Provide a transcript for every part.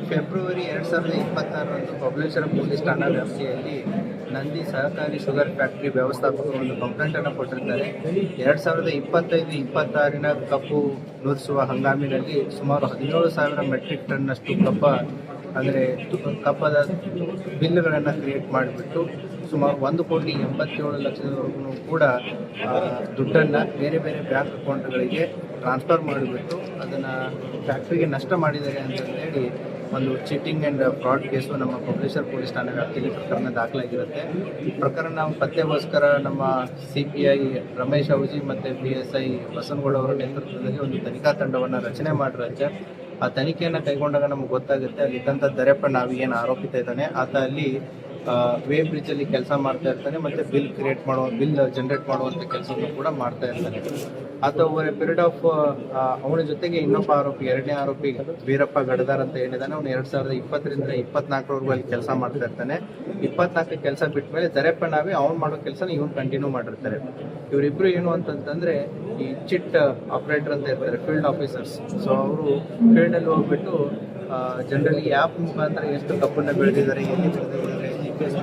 February 2026ರಂದು Babaleshwar police ಠಾಣಾ ವ್ಯಾಪ್ತಿಯಲ್ಲಿ ನಂದಿ ಸಹಕಾರಿ ಶುಗರ್ ಫ್ಯಾಕ್ಟರಿ ವ್ಯವಸ್ಥಾಪಕರು ಒಂದು ಕಂಪ್ಲೇಂಟನ್ನು ಕೊಟ್ಟಿರ್ತಾರೆ. 2025-26ನ ಕಬ್ಬು ನುರಿಸುವ ಹಂಗಾಮಿನಲ್ಲಿ ಸುಮಾರು 17,000 ಮೆಟ್ರಿಕ್ ಟನ್ನಷ್ಟು ಅಂದರೆ ಕಬ್ಬದ ಬಿಲ್ಗಳನ್ನು ಕ್ರಿಯೇಟ್ ಮಾಡಿಬಿಟ್ಟು ಸುಮಾರು 1,87,00,000ವರೆಗೂ ಕೂಡ ದುಡ್ಡನ್ನು ಬೇರೆ ಬೇರೆ ಬ್ಯಾಂಕ್ ಅಕೌಂಟ್ಗಳಿಗೆ ಟ್ರಾನ್ಸ್ಫರ್ ಮಾಡಿಬಿಟ್ಟು ಅದನ್ನು ಫ್ಯಾಕ್ಟ್ರಿಗೆ ನಷ್ಟ ಮಾಡಿದ್ದಾರೆ ಅಂತಂದೇಳಿ ಒಂದು ಚೀಟಿಂಗ್ ಆ್ಯಂಡ್ ಫ್ರಾಡ್ ಕೇಸು ನಮ್ಮ ಬಬಲೇಶ್ವರ ಪೊಲೀಸ್ ಠಾಣೆ ವ್ಯಾಪ್ತಿಯಲ್ಲಿ ಪ್ರಕರಣ ದಾಖಲಾಗಿರುತ್ತೆ. ಈ ಪ್ರಕರಣ ನಾವು ಪತ್ತೆಗೋಸ್ಕರ ನಮ್ಮ CPI ರಮೇಶ್ ಅವಜಿ ಮತ್ತು PSI ಬಸನಗೌಡ ಅವರ ನೇತೃತ್ವದಲ್ಲಿ ಒಂದು ತನಿಖಾ ತಂಡವನ್ನು ರಚನೆ ಮಾಡಿರುತ್ತೆ. ಆ ತನಿಖೆಯನ್ನು ಕೈಗೊಂಡಾಗ ನಮ್ಗೆ ಗೊತ್ತಾಗುತ್ತೆ ಅಲ್ಲಿದ್ದಂಥ ದರೆಪ್ಪ ನಾವೇನು ಆರೋಪಿತ ಇದ್ದಾನೆ ಆತ ಅಲ್ಲಿ ವೇ ಬ್ರಿಡ್ಜಲ್ಲಿ ಕೆಲಸ ಮಾಡ್ತಾ ಇರ್ತಾನೆ ಮತ್ತು ಬಿಲ್ ಜನರೇಟ್ ಮಾಡುವಂಥ ಕೆಲಸವನ್ನು ಕೂಡ ಮಾಡ್ತಾ ಇರ್ತಾನೆ. ಆತ ಓವರ್ ಎ ಪೀರಿಯಡ್ ಆಫ್ ಅವನ ಜೊತೆಗೆ ಇನ್ನೊಬ್ಬ ಆರೋಪಿ, ಎರಡನೇ ಆರೋಪಿ ವೀರಪ್ಪ ಗಡದಾರ್ ಅಂತ ಏನಿದ್ದಾನೆ, ಅವನು 2020ರಿಂದ 24ರವರೆಗೂ ಅಲ್ಲಿ ಕೆಲಸ ಮಾಡ್ತಾ ಇರ್ತಾನೆ. 24 ಕೆಲಸ ಬಿಟ್ಟ ಮೇಲೆ ದರೆಪ್ಪ ನಾವೇ ಅವ್ನು ಮಾಡೋ ಕೆಲಸನ ಇವನು ಕಂಟಿನ್ಯೂ ಮಾಡಿರ್ತಾರೆ. ಇವರಿಬ್ರು ಏನು ಅಂತಂತಂದ್ರೆ ಈ ಚಿಟ್ ಆಪರೇಟರ್ ಅಂತ ಇರ್ತಾರೆ, ಫೀಲ್ಡ್ ಆಫೀಸರ್ಸ್. ಸೊ ಅವರು ಫೀಲ್ಡಲ್ಲಿ ಹೋಗ್ಬಿಟ್ಟು ಜನರಲಿ ಆ್ಯಪ್ ಮುಖಾಂತರ ಎಷ್ಟು ಕಬ್ಬನ್ನು ಬೆಳೆದಿದ್ದಾರೆ, ಎಲ್ಲಿ ಬೆಳೆದಿದ್ದಾರೆ, GPS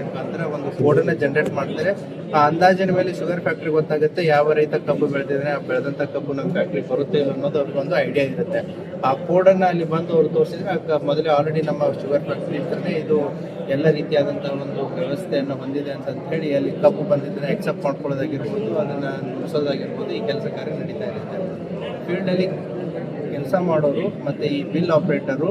ಮುಖಾಂತರ ಒಂದು ಕೋಡನ್ನು ಜನರೇಟ್ ಮಾಡ್ತಾರೆ. ಆ ಅಂದಾಜಿನ ಮೇಲೆ ಶುಗರ್ ಫ್ಯಾಕ್ಟ್ರಿ ಗೊತ್ತಾಗುತ್ತೆ ಯಾವ ರೈತ ಕಬ್ಬು ಬೆಳೆದಿದ್ದಾರೆ, ಆ ಬೆಳೆದಂಥ ಕಬ್ಬು ನಮ್ಮ ಫ್ಯಾಕ್ಟ್ರಿ ಬರುತ್ತೆ ಇಲ್ಲ ಅನ್ನೋದು ಅವ್ರಿಗೊಂದು ಐಡಿಯಾ ಇರುತ್ತೆ. ಆ ಕೋಡನ್ನು ಅಲ್ಲಿ ಬಂದು ಅವ್ರು ತೋರಿಸಿದ್ರೆ ಮೊದಲೇ ಆಲ್ರೆಡಿ ನಮ್ಮ ಶುಗರ್ ಫ್ಯಾಕ್ಟ್ರಿ ಇರ್ತದೆ, ಇದು ಎಲ್ಲ ರೀತಿಯಾದಂಥ ಒಂದು ವ್ಯವಸ್ಥೆಯನ್ನು ಹೊಂದಿದೆ ಅಂತ ಹೇಳಿ ಅಲ್ಲಿ ಕಬ್ಬು ಬಂದಿದ್ರೆ ಎಕ್ಸೆಪ್ಟ್ ಮಾಡ್ಕೊಳ್ಳೋದಾಗಿರ್ಬೋದು, ಅದನ್ನು ನುಡಿಸೋದಾಗಿರ್ಬೋದು, ಈ ಕೆಲಸ ಕಾರ್ಯ ನಡೀತಾ ಇರುತ್ತೆ. ಫೀಲ್ಡಲ್ಲಿ ಕೆಲಸ ಮಾಡೋರು ಮತ್ತು ಈ ಬಿಲ್ ಆಪರೇಟರು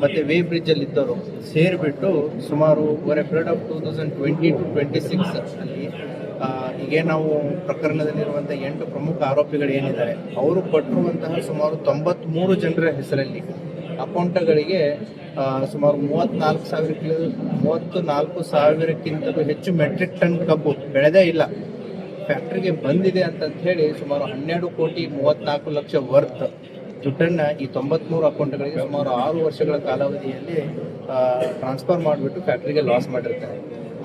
ಮತ್ತು ವೇ ಬ್ರಿಡ್ಜಲ್ಲಿ ಇದ್ದವರು ಸೇರಿಬಿಟ್ಟು ಸುಮಾರು ಓವರ್ ಎ ಪೀರಿಯಡ್ ಆಫ್ 2020-26 ಅಲ್ಲಿ ಈಗ ನಾವು ಪ್ರಕರಣದಲ್ಲಿರುವಂಥ 8 ಪ್ರಮುಖ ಆರೋಪಿಗಳು ಏನಿದ್ದಾರೆ ಅವರು ಕೊಟ್ಟಿರುವಂತಹ ಸುಮಾರು 93 ಜನರ ಹೆಸರಲ್ಲಿ ಅಕೌಂಟ್ಗಳಿಗೆ ಸುಮಾರು 34,000ಕ್ಕಿಂತಲೂ ಹೆಚ್ಚು ಮೆಟ್ರಿಕ್ ಟನ್ ಕಬ್ಬು ಬೆಳೆದೇ ಇಲ್ಲ ಫ್ಯಾಕ್ಟ್ರಿಗೆ ಬಂದಿದೆ ಅಂತ ಹೇಳಿ ಸುಮಾರು 12,34,00,000 ವರ್ತ್ ದುಡ್ಡನ್ನು ಈ 93 ಅಕೌಂಟ್ಗಳಿಗೆ ಸುಮಾರು 6 ವರ್ಷಗಳ ಕಾಲಾವಧಿಯಲ್ಲಿ ಟ್ರಾನ್ಸ್ಫರ್ ಮಾಡಿಬಿಟ್ಟು ಫ್ಯಾಕ್ಟ್ರಿಗೆ ಲಾಸ್ ಮಾಡಿರ್ತಾರೆ.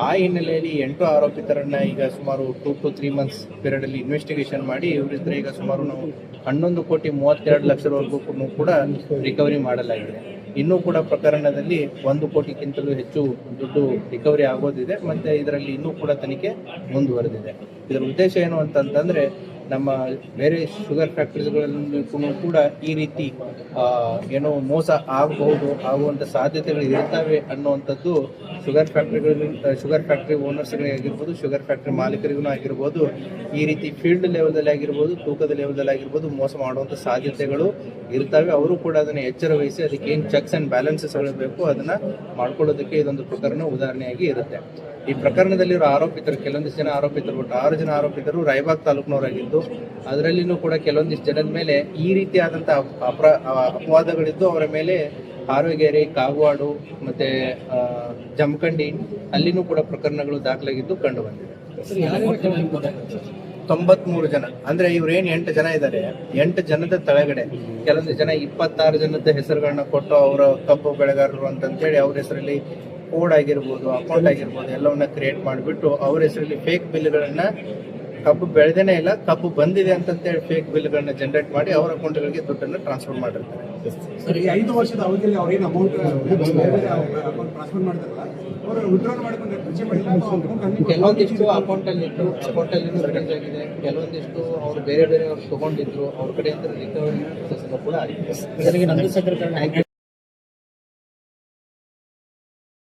ಆ ಹಿನ್ನೆಲೆಯಲ್ಲಿ 8 ಆರೋಪಿತರನ್ನ ಈಗ ಸುಮಾರು 2 to 3 months ಪೀರಿಯಡಲ್ಲಿ ಇನ್ವೆಸ್ಟಿಗೇಷನ್ ಮಾಡಿ ಇವರಿದ್ರೆ ಈಗ ಸುಮಾರು ನಾವು 11,32,00,000ವರೆಗೂ ಕೂಡ ರಿಕವರಿ ಮಾಡಲಾಗಿದೆ. ಇನ್ನೂ ಕೂಡ ಪ್ರಕರಣದಲ್ಲಿ 1 ಕೋಟಿಗಿಂತಲೂ ಹೆಚ್ಚು ದುಡ್ಡು ರಿಕವರಿ ಆಗೋದಿದೆ ಮತ್ತು ಇದರಲ್ಲಿ ಇನ್ನೂ ಕೂಡ ತನಿಖೆ ಮುಂದುವರೆದಿದೆ. ಇದರ ಉದ್ದೇಶ ಏನು ಅಂತಂತಂದರೆ ನಮ್ಮ ಬೇರೆ ಶುಗರ್ ಫ್ಯಾಕ್ಟ್ರೀಸ್ಗಳಲ್ಲಿ ಕೂಡ ಈ ರೀತಿ ಏನೋ ಮೋಸ ಆಗುವಂಥ ಸಾಧ್ಯತೆಗಳು ಇರ್ತವೆ ಅನ್ನುವಂಥದ್ದು ಶುಗರ್ ಫ್ಯಾಕ್ಟ್ರಿ ಓನರ್ಸ್ಗಳಿಗೆ ಆಗಿರ್ಬೋದು, ಶುಗರ್ ಫ್ಯಾಕ್ಟ್ರಿ ಮಾಲೀಕರಿಗೂ ಆಗಿರ್ಬೋದು, ಈ ರೀತಿ ಫೀಲ್ಡ್ ಲೆವೆಲ್ದಲ್ಲಿ ಆಗಿರ್ಬೋದು, ತೂಕದ ಲೆವೆಲ್ದಲ್ಲಿ ಆಗಿರ್ಬೋದು ಮೋಸ ಮಾಡುವಂಥ ಸಾಧ್ಯತೆಗಳು ಇರ್ತವೆ. ಅವರು ಕೂಡ ಅದನ್ನು ಎಚ್ಚರ ವಹಿಸಿ ಅದಕ್ಕೆ ಏನು ಚೆಕ್ಸ್ ಆ್ಯಂಡ್ ಬ್ಯಾಲೆನ್ಸಸ್ಗಳು ಬೇಕು ಅದನ್ನು ಮಾಡ್ಕೊಳ್ಳೋದಕ್ಕೆ ಇದೊಂದು ಪ್ರಕರಣ ಉದಾಹರಣೆಯಾಗಿ ಇರುತ್ತೆ. ಈ ಪ್ರಕರಣದಲ್ಲಿರೋ ಆರೋಪಿತರು ಕೆಲವೊಂದಿಷ್ಟು ಜನ ಆರೋಪಿತರು, ಒಟ್ಟು 6 ಜನ ಆರೋಪಿತರು ರಾಯಬಾಗ್ ತಾಲೂಕಿನವರಾಗಿದ್ದು, ಅದರಲ್ಲಿನೂ ಕೂಡ ಕೆಲವೊಂದಿಷ್ಟು ಜನದ ಮೇಲೆ ಈ ರೀತಿಯಾದಂಥ ಅಪವಾದಗಳಿದ್ದು ಅವರ ಮೇಲೆ ಹಾರೋಗೇರಿ, ಕಾಗವಾಡು ಮತ್ತು ಜಮಖಂಡಿ ಅಲ್ಲಿನೂ ಕೂಡ ಪ್ರಕರಣಗಳು ದಾಖಲಾಗಿದ್ದು ಕಂಡು ಬಂದಿದೆ. 93 ಜನ ಅಂದರೆ ಇವ್ರೇನು 8 ಜನ ಇದ್ದಾರೆ, 8 ಜನದ ತಳಗಡೆ ಕೆಲವೊಂದು ಜನ 26 ಜನದ ಹೆಸರುಗಳನ್ನ ಕೊಟ್ಟು ಅವರ ಕಬ್ಬು ಬೆಳೆಗಾರರು ಅಂತಂತೇಳಿ ಅವ್ರ ಹೆಸರಲ್ಲಿ ಕೋಡ್ ಆಗಿರ್ಬೋದು, ಅಕೌಂಟ್ ಆಗಿರ್ಬೋದು ಎಲ್ಲವನ್ನ ಕ್ರಿಯೇಟ್ ಮಾಡಿಬಿಟ್ಟು ಅವ್ರ ಹೆಸರಲ್ಲಿ ಫೇಕ್ ಬಿಲ್ಗಳನ್ನು ಕಬ್ಬು ಬೆಳೆದೇನೆ ಇಲ್ಲ ಕಬ್ಬು ಬಂದಿದೆ ಅಂತಂತೇಳಿ ಫೇಕ್ ಬಿಲ್ಗಳನ್ನ ಜನರೇಟ್ ಮಾಡಿ ಅವರ ಅಕೌಂಟ್ಗಳಿಗೆ ದುಡ್ಡನ್ನು ಟ್ರಾನ್ಸ್ಫರ್ ಮಾಡಿರ್ತಾರೆ. ಸರ್, ಈ 5 ವರ್ಷದ ಅವಧಿಯಲ್ಲಿ ಅವ್ರೇನು ಅಮೌಂಟ್ ಟ್ರಾನ್ಸ್ಫರ್ ಮಾಡ್ತಾರಲ್ಲ ಅವರು ವಿಡ್ರಾಲ್ ಮಾಡ್ಕೊಂಡು ಕೆಲವೊಂದಿಷ್ಟು ಅಕೌಂಟಲ್ಲಿ ರಿಟರ್ನ್ಸ್ ಆಗಿದೆ, ಕೆಲವೊಂದಿಷ್ಟು ಅವರು ಬೇರೆ ಅವ್ರು ತಗೊಂಡಿದ್ರು, ಅವ್ರ ಕಡೆಯಿಂದ ರಿಕವರಿ ಕೂಡ ಆಗಿದೆ.